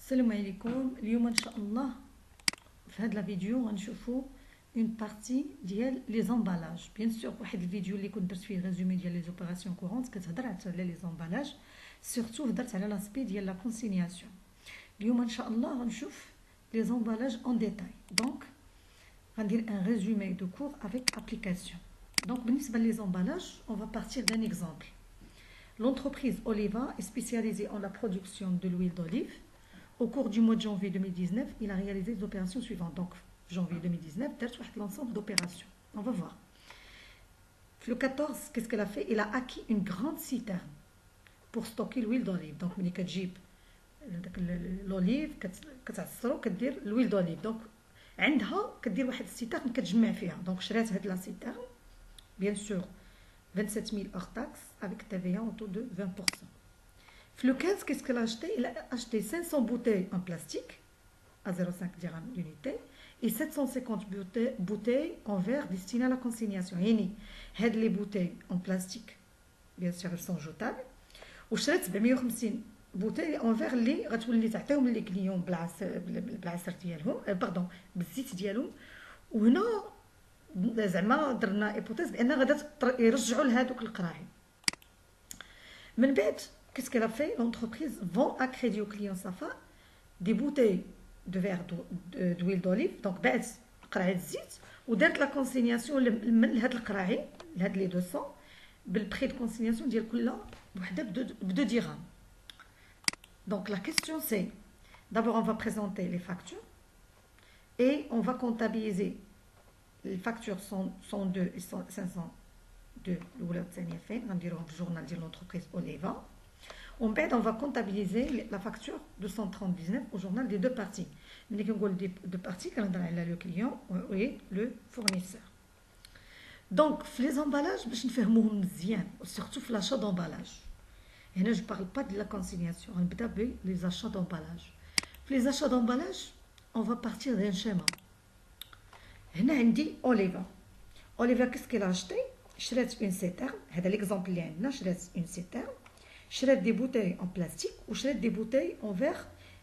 السلام عليكم. اليوم ان شاء الله في هذا الفيديو غنشوفوا اون بارتي ديال لي زامبالاج. بيان سور واحد الفيديو اللي كنت درت فيه ريزومي ديال لي زوبيراسيون كورونت كتهضر على لي زامبالاج، سورتو هضرت على لاسبي ديال لا كونسينياسيون. اليوم ان شاء الله غنشوف لي زامبالاج اون ديتاي. دونك غندير ان ريزومي دو كور افيك ابليكاسيون. دونك بالنسبه لي زامبالاج on va partir d'un exemple. L'entreprise Oliva est spécialisée en la production de l'huile d'olive. Au cours du mois de janvier 2019, il a réalisé les opérations suivantes. Donc, janvier 2019, l'ensemble d'opérations. On va voir. Le 14, qu'est-ce qu'elle a fait? Il a acquis une grande citerne pour stocker l'huile d'olive. Donc, ملي كتجيب l'olive كتعصرو كدير l'huile d'olive. Donc, عندها كدير واحد السيتارن كتجمع فيها. Donc, شرات هاد لا سيتارن bien sûr 27 000 hors taxe avec TVA autour de 20%. Le 15, qu'est-ce qu'elle a acheté? Il a acheté 500 bouteilles en plastique à 0,5 dirham l'unité et 750 bouteilles en verre destinées à la consignation. يعني هاد les bouteilles en plastique bien sûr elles sont jetables. وشرات 750 bouteilles en verre اللي غتولي تعطيهم لي كليون بالعصير ديالهم باردون بالزيت ديالهم. وهنا زعما درنا ايبوتيز بان غادا يرجعوا لهذوك القراعي. من بعد qu'est-ce qu'elle a fait? L'entreprise vend à crédit aux clients Safa des bouteilles de verre d'huile d'olive. Donc بعد قرعه الزيت ودارت لا كونسينياسيون لهاد القراعي لهاد لي 200 بالبري دو كونسينياسيون ديال كل وحده ب 2 dirhams. Donc la question c'est d'abord on va présenter les factures et on va comptabiliser les factures 102 et 502 الاولى والثانيه فين غنديروهم في الجورنال ديال l'entreprise Oliva. On va comptabiliser la facture 239 au journal des deux parties. Mais quand on dit deux parties, quand on a le client et le fournisseur. Donc, les emballages, je ne fais pas surtout l'achat d'emballage. Et là, je ne parle pas de la consignation, on parle les achats d'emballage. Les achats d'emballage, on va partir d'un schéma. Et là, on dit Oliva. Oliva, qu'est-ce qu'elle a acheté? Je reste une citerne. C'est l'exemple اللي عندنا. Je reste une citerne. شرات دي بوتاي اون بلاستيك وشرات دي بوتاي اون فيغ.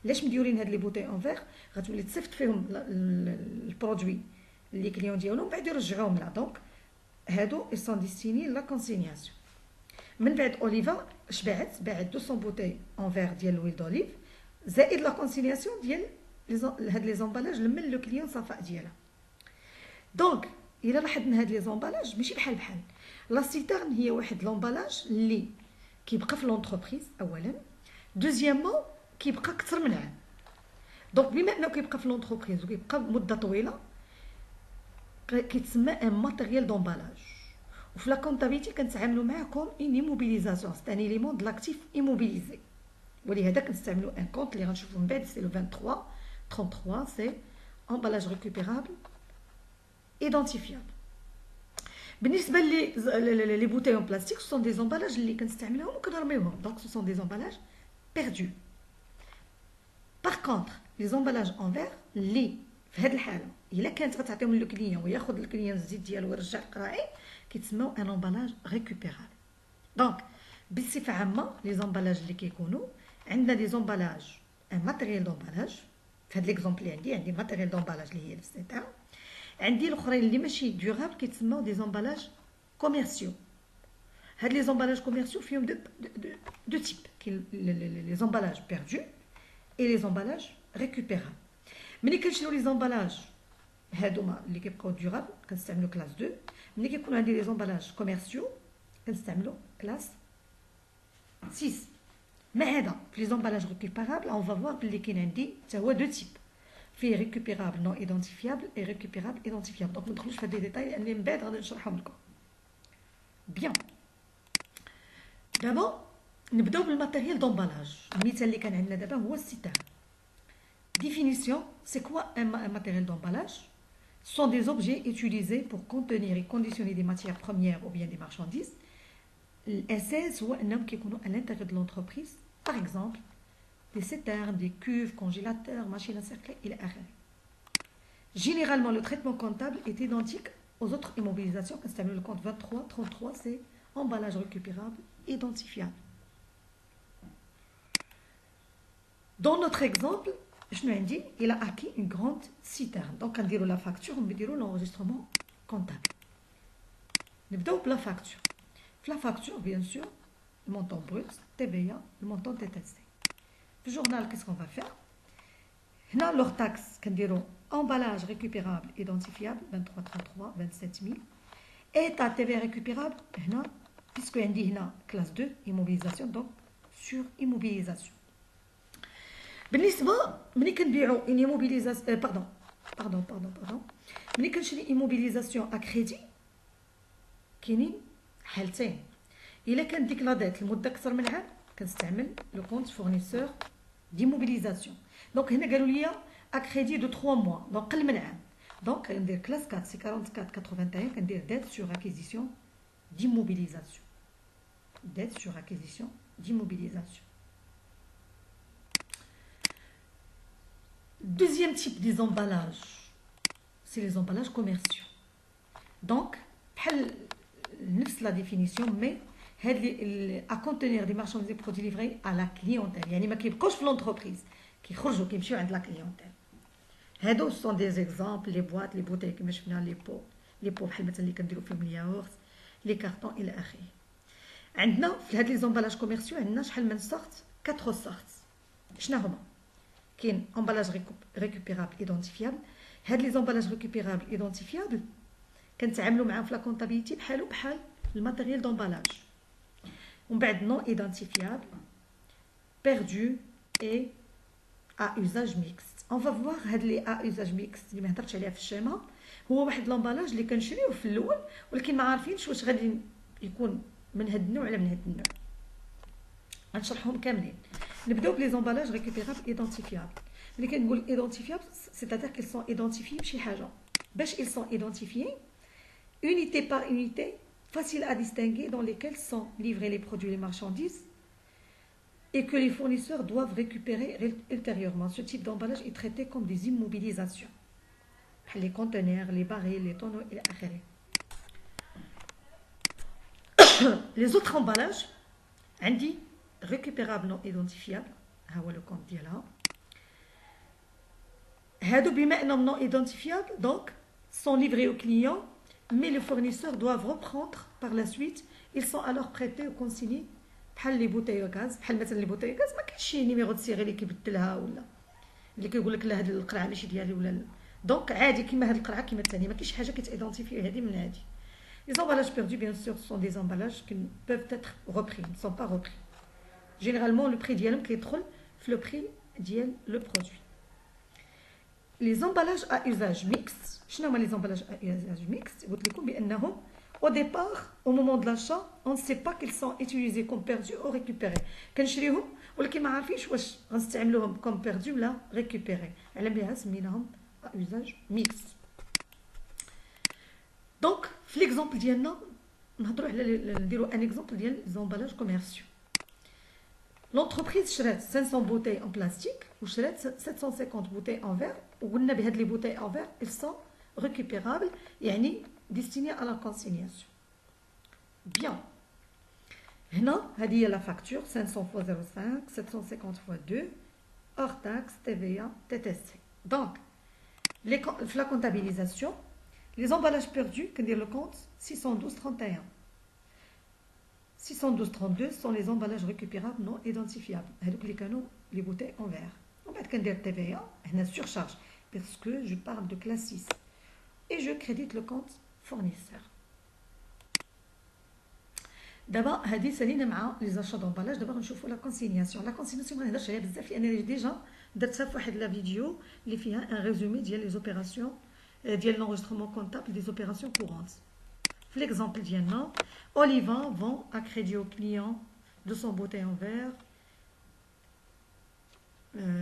علاش مديورين هاد لي بوتاي اون فيغ؟ غتولي تصيفط فيهم البرودوي لي كليون ديالهم بعد يرجعوهم لها. دونك هادو اي سون ديستيني لا كونسينياسيون. من بعد اوليفا اش باعت 200 بوتاي اون فيغ ديال لويل دوليف زائد لا كونسينياسيون ديال هاد لي زامبالاج لمن لو كليون صفاء ديالها. دونك الا لاحظنا هاد لي زامبالاج ماشي بحال لا سيتارن هي واحد لومبالاج اللي كيبقى في لونتربريز اولا. دوزيامون كيبقى اكثر من عام. دونك بما انه كيبقى في لونتربريز وكيبقى مده طويله كيتسمى ان ماتيريال دومبالاج. وفي لا كونتابيليتي كنتعاملوا معاه كوم اون ايموبيليزاسيون سي ان اليمون دو لاكتيف ايموبيليزي. ولهذا كنستعملوا ان كونت اللي غنشوفوا من بعد سي لو 33 سي امبالاج ريكوبيرابل ايدونتيفيابل. بالنسبه لي بوتاي اون بلاستيك سون دي زامبالاج اللي كنستعملوهم وكنرميوهم. دونك سو سون دي زامبالاج بيردو. باغ كونطخ لي زامبالاج اون فيغ اللي في هذه الحاله الا كانت غتعطيهم لو كليون وياخذ الكليون الزيت ديالو ويرجع القراعي كيتسموا ان امبالاج ريكوبيرابل. دونك بصفه عامه لي زامبالاج اللي كيكونوا عندنا دي زامبالاج ان ماتيريال دومبالاج. في هذا ليكزومبل اللي عندي ماتيريال دومبالاج اللي هي الستار. عندي الاخرين اللي ماشي ديورابل كيتسموا دي زامبالاج كوميرسيو. هاد لي زامبالاج كوميرسيو فيهم دو تيب كاين لي زامبالاج بيردو اي لي زامبالاج ريكوبيرابل. ملي كنشريو لي زامبالاج هادوما اللي كيبقاو ديورابل كنستعملو كلاس 2. ملي كيكون عندي لي زامبالاج كوميرسيو كنستعملو كلاس 6. مع هذا في لي زامبالاج ريكوبيرابل اون فا فوار بلي كاين عندي حتى هو دو تيب في ريكوبيرابل نو ايدونتيفيابل اي ريكوبيرابل ايدونتيفيابل. دونك ما ندخلوش في هاد لي ديتاي لان من بعد غادي نشرحهم لكم. بيان دابا نبداو بالماتيريال دومبالاج. المثال اللي كان عندنا دابا هو الستار. Définition, c'est quoi un matériel d'emballage? Ce sont des objets utilisés pour contenir et conditionner des matières premières ou bien des marchandises. الأساس هو أنهم كيكونوا à l'intérieur de l'entreprise. Par exemple, des citernes, des cuves, congélateurs, machines à cercler, إلى آخره. Généralement, le traitement comptable est identique aux autres immobilisations. كنستعملوا le compte 33 c'est emballage récupérable identifiable. Dans notre exemple, je nous dis, il a acquis une grande citerne. Donc, on dit la facture, on dit l'enregistrement comptable. Nous allons la facture. La facture, bien sûr, le montant brut, TVA, le montant TTC. Le journal, qu'est-ce qu'on va faire? Là, leur taxe, qu'on dit emballage récupérable identifiable, 2333, 27 000. État TVA récupérable, puisque on dit classe 2, immobilisation, donc sur immobilisation. بالنسبه ملي كنبيعوا اون ايموبيليزاسيون باردون ملي كنشري ايموبيليزاسيون ا كريدي كاينين حالتين. الا كان ديك لا ديت المده اكثر من عام كنستعمل لو كونت فورنيسور ديموبيليزاسيون. دونك هنا قالوا لي ا كريدي دو 3 موا دونك قل من عام. دونك كندير كلاس 4 سي 44 81 كندير ديت سور اكيزيسيون d'immobilisation. Dette sur acquisition d'immobilisation. Deuxième type des emballages, c'est les emballages commerciaux. Donc, la définition, mais à contenir des marchandises et produits livrés à la clientèle. يعني ما كيبقاوش في l'entreprise كيخرجوا كيمشيو عند la clientèle. هادو sont des exemples les boîtes les bouteilles كما شفنا les pots بحال مثلا اللي كنديروا فيهم الياغورت les cartons الى اخره. عندنا في هاد لي زومبالاج كوميرسيو عندنا شحال من سورت 4 سورت. شنو هما؟ كاين امبالاج ريكوبيرابل ايدونتيفيابل. هاد لي زومبالاج ريكوبيرابل ايدونتيفيابل كنتعاملوا معاهم في لا كونطابيليتي بحالو بحال الماتيريال دومبالاج. ومن بعد نون ايدونتيفيابل perdu et à usage mixte. On va voir هاد لي à usage mixte اللي ما هضرتش عليها في الشيما. هو واحد لامبالاج اللي كنشريوه في الاول ولكن ما عارفينش واش غادي يكون من هاد النوع ولا من هاد النوع. غنشرحهم كاملين. نبداو بلي زومبالاج ريكوبيرابل ايدونتيفيابل. ملي كنقول ايدونتيفيابل سيتادير كيل سون ايدونتيفيي بشي حاجه. باش ils sont identifiés unité par unité facile à distinguer dans lesquels sont livrés les produits et les marchandises et que les fournisseurs doivent récupérer ultérieurement. Ce type d'emballage est traité comme des immobilisations. Les conteneurs, les barils, les tonneaux et l'achéré. Les autres emballages, عندي récupérable non identifiable, ها هو le compte ديالها. هادو بما انهم non identifiables, donc sont livrés aux clients, mais les fournisseurs doivent reprendre par la suite. Ils sont alors prêtés ou consignés بحال لي بوتاي غاز. بحال مثلا لي بوتاي غاز ما كاينش شي نيميرو دو سيري اللي كيبدلها ولا اللي كيقول لك لا هاد القرعه ماشي ديالي ولا دونك عادي كيما هاد القرعه كيما الثانيه ما كاينش حاجه كتايدونتيفي هادي من هادي. Les emballages perdus, bien sûr, sont des emballages qui peuvent être repris, ne sont pas repris. Généralement, le prix d'ILM qui est trop, le prix d'IL le produit. Les emballages à usage mixte, je n'ai pas les emballages à usage mixte, au départ, au moment de l'achat, on ne sait pas qu'ils sont utilisés comme perdus ou récupérés. كنشريهم ولكن ما عارفينش واش غنستعملوهم comme perdus ولا récupérés. على بها سميناهم à usage mixte. Donc, في l'exemple ديالنا نهضروا على نديروا ان اكزومبل ديال زومبالاج كوميرسيو. لونتربريز شرات 500 بوتاي ان بلاستيك وشرات 750 بوتاي ان فير وقلنا بهاد لي بوتاي ان فير ils sont récupérables يعني destinés à la consignation. Bien. هنا هذه هي لا فاكتور 500 fois 0,5 750 fois 2 hors taxe TVA TTC. Donc في la comptabilisation les emballages perdus, que dire le compte 612-31. 612-32 sont les emballages récupérables non identifiables. Les bouteilles en verre. On va dire TVA, une surcharge, parce que je parle de classe 6. Et je crédite le compte fournisseur. D'abord, les achats d'emballage, d'abord, on voit la consignation. La consignation, on a déjà fait la vidéo, il y a un résumé des opérations. ديال l'enregistrement comptable des opérations courantes. L'exemple ديالنا Oliva vend à crédit au client 200 bouteilles en verre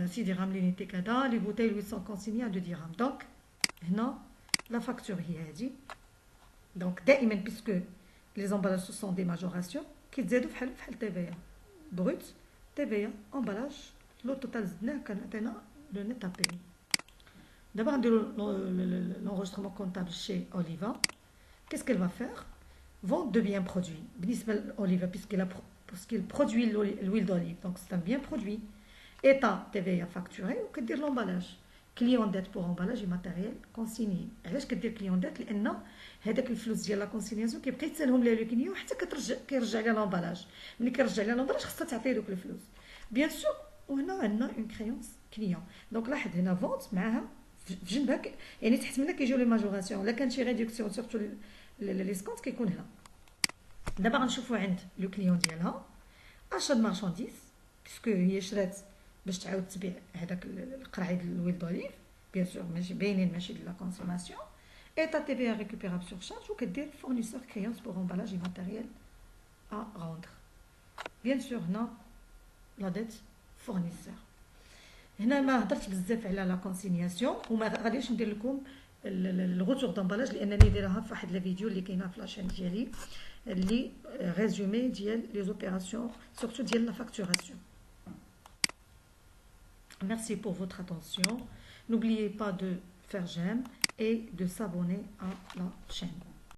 6 dirhams l'unité كذا. Les bouteilles lui sont consignées à 2 dirhams. Donc هنا la facture هي هذه. Donc دائما puisque les emballages sont des majorations كيتزادوا بحال TVA brut TVA emballage لو توتال زدناه كان عطينا لو نت ابي. D'abord, l'enregistrement comptable chez Oliva. Qu'est-ce qu'elle va faire? Vente de biens produits. Oliva, puisqu'il produit l'huile d'olive. Donc, c'est un bien produit. ايتا تي في فاكتوري وكدير لومبالاج. كليون ديت بور امبالاج اي ماتيريال كونسيني. علاش كدير كليون ديت؟ لان هذاك الفلوس ديال لا كونسينياسيون كيبقى يتسالهم ليها لو كليون حتى كيرجع لها لومبالاج. ملي كيرجع لها لومبالاج خصها تعطيه دوك الفلوس بيان سور. وهنا عندنا اون كريونس كليون. دونك لاحظ هنا فونت معاها في جنبها يعني تحت منها كيجيو لي ماجوراسيون. ولا كان شي ريدكسيون سورتو لي سكونت كيكون هنا. دابا غنشوفو عند لو كليون ديالها اشا د مارشانديز باسكو هي شرات باش تعاود تبيع هذاك القرعي ديال الويل دوليف بيان سور ماشي باينين ماشي ديال لا كونسوماسيون. ايتا تي في ريكوبيرابل سور شارج وكدير فورنيسور كريونس بور امبالاج اي ماتيريال ا روندر. بيان سور هنا لا ديت فورنيسور. هنا ما هضرتش بزاف على لا كونسينياسيون وما غاديش ندير لكم الغوتور دامبالاج لانني دايرها في واحد الفيديو اللي كاينه في لاشين ديالي اللي ريزومي ديال لي زوبيراسيون سورتو ديال لا فاكتوراسيون. Merci pour votre attention. N'oubliez pas de faire j'aime et de s'abonner à la chaîne.